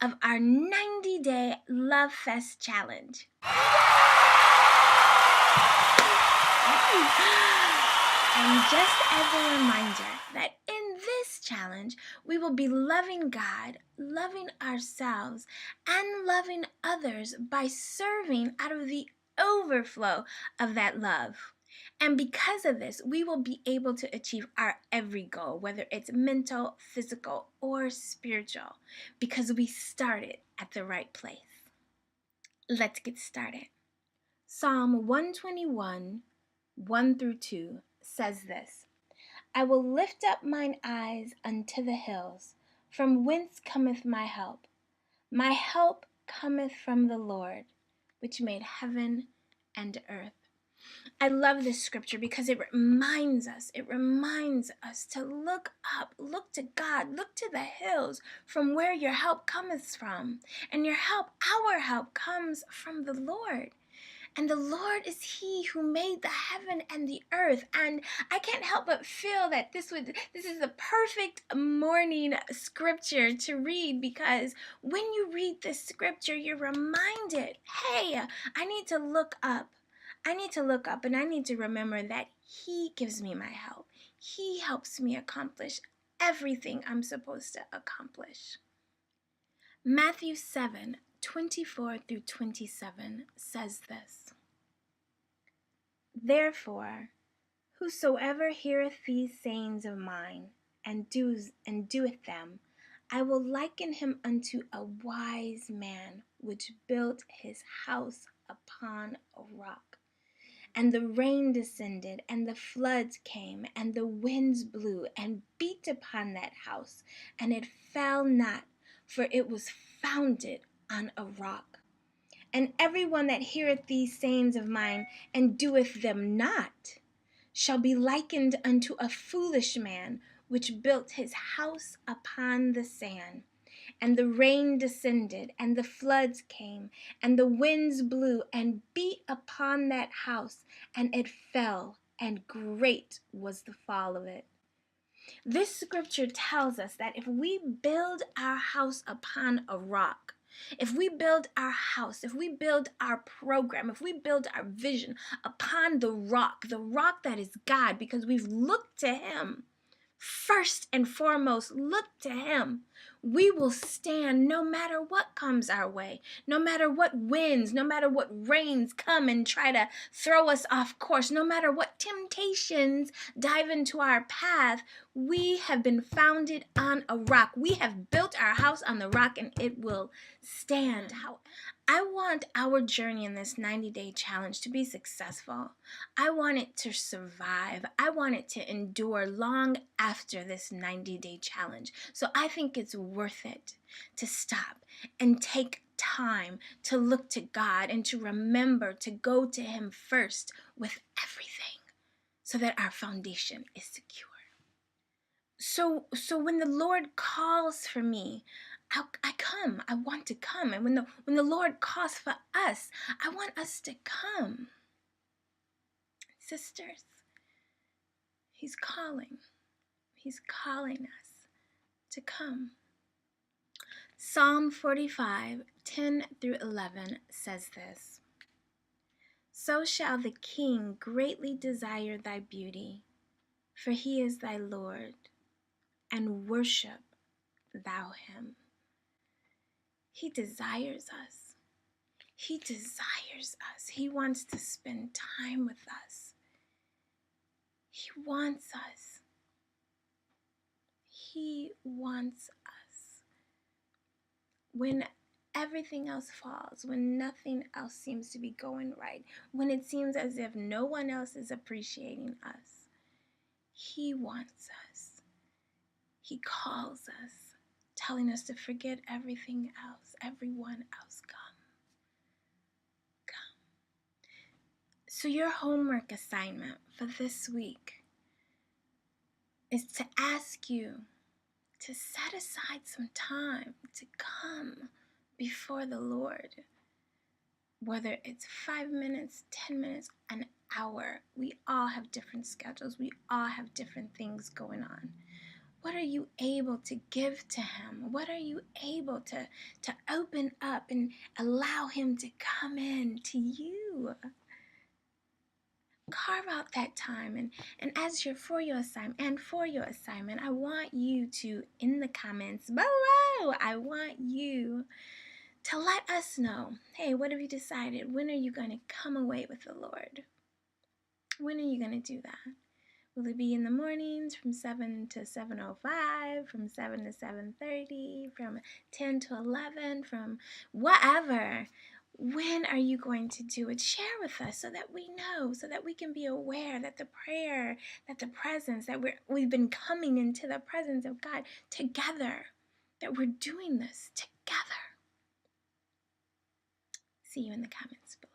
of our 90-day LOVEFEST challenge. And just as a reminder that in this challenge, we will be loving God, loving ourselves, and loving others by serving out of the overflow of that love. And because of this, we will be able to achieve our every goal, whether it's mental, physical, or spiritual, because we started at the right place. Let's get started. Psalm 121, 1 through 2 says this: I will lift up mine eyes unto the hills, from whence cometh my help. My help cometh from the Lord, which made heaven and earth. I love this scripture because it reminds us to look up, look to God, look to the hills from where your help cometh from. And our help comes from the Lord. And the Lord is He who made the heaven and the earth. And I can't help but feel that this is the perfect morning scripture to read, because when you read this scripture, you're reminded, hey, I need to look up. I need to look up, and I need to remember that He gives me my help. He helps me accomplish everything I'm supposed to accomplish. Matthew 7:24 through 27 says this: Therefore, whosoever heareth these sayings of mine, and doeth them, I will liken him unto a wise man which built his house upon a rock. And the rain descended, and the floods came, and the winds blew, and beat upon that house, and it fell not, for it was founded on a rock. And every one that heareth these sayings of mine, and doeth them not, shall be likened unto a foolish man, which built his house upon the sand. And the rain descended, and the floods came, and the winds blew, and beat upon that house, and it fell, and great was the fall of it. This scripture tells us that if we build our house upon a rock, if we build our house, if we build our program, if we build our vision upon the rock that is God, because we've looked to Him, first and foremost, look to Him, we will stand no matter what comes our way, no matter what winds, no matter what rains come and try to throw us off course, no matter what temptations dive into our path. We have been founded on a rock. We have built our house on the rock, and it will stand. I want our journey in this 90-day challenge to be successful. I want it to survive. I want it to endure long after this 90-day challenge. So I think it's worth it to stop and take time to look to God and to remember to go to Him first with everything, so that our foundation is secure. So when the Lord calls for me, I come. I want to come. And when the Lord calls for us, I want us to come. Sisters, He's calling. He's calling us to come. Psalm 45:10 through 11 says this: So shall the King greatly desire thy beauty, for He is thy Lord, and worship thou Him. He desires us. He desires us. He wants to spend time with us. He wants us. He wants us. When everything else falls, when nothing else seems to be going right, when it seems as if no one else is appreciating us, He wants us. He calls us, telling us to forget everything else, everyone else. Come. So your homework assignment for this week is to ask you to set aside some time to come before the Lord. Whether it's 5 minutes, 10 minutes, an hour. We all have different schedules. We all have different things going on. What are you able to give to him? What are you able to open up and allow him to come in to you? Carve out that time, and as you're for your assignment, I want you to, in the comments below, I want you to let us know, hey, what have you decided? When are you going to come away with the Lord? When are you going to do that? Will it be in the mornings from 7 to 7:05, from 7 to 7:30, from 10 to 11, from whatever? When are you going to do it? Share with us so that we know, so that we can be aware that the prayer, that the presence, that we've been coming into the presence of God together, that we're doing this together. See you in the comments below.